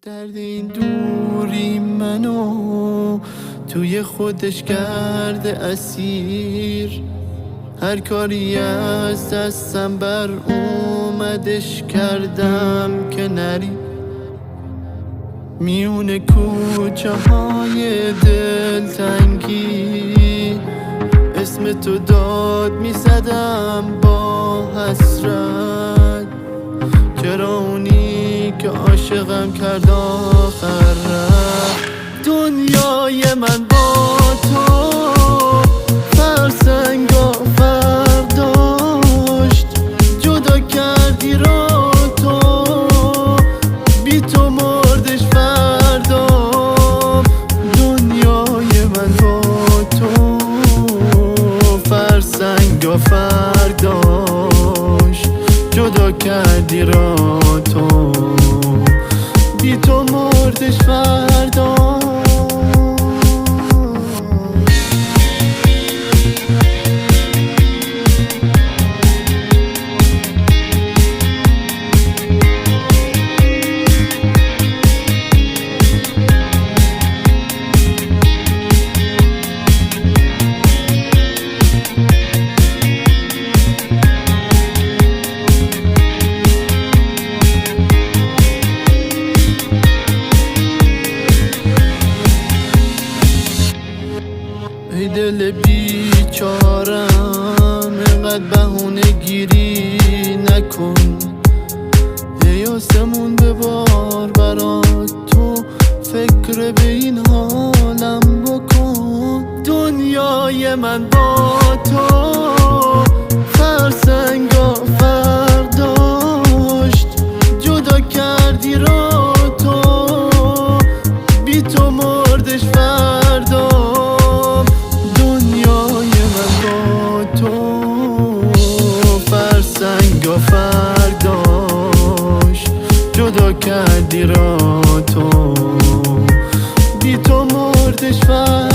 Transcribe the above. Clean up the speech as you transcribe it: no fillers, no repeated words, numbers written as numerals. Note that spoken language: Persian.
درد این دوری منو توی خودش کرده اسیر، هر کاری از دستم بر اومدش کردم که نری. میونه کوچه های دلتنگی اسم تو داد میزدم با حسرت، چرا اونی که عاشقم کرد آخر رفت. دنیای من با تو فرسنگا فرق داشت، جدا کردی را تو، بی تو مردش فردام. دنیای من با تو فرسنگا فرق داشت، جدا کردی را تو، بی تو مردش فردام. ای دل بیچارم اینقدر بهونه گیری نکن، ای آسمون ببار برات تو، فکر به این حالم بکن. دنیای من با تو فرسنگا فرق داشت، جدا کردی را تو، بی تو مردش فردام. دنیای من با تو فرسنگا فرق داشت، جدا کردی را تو، بی تو مردش فردام.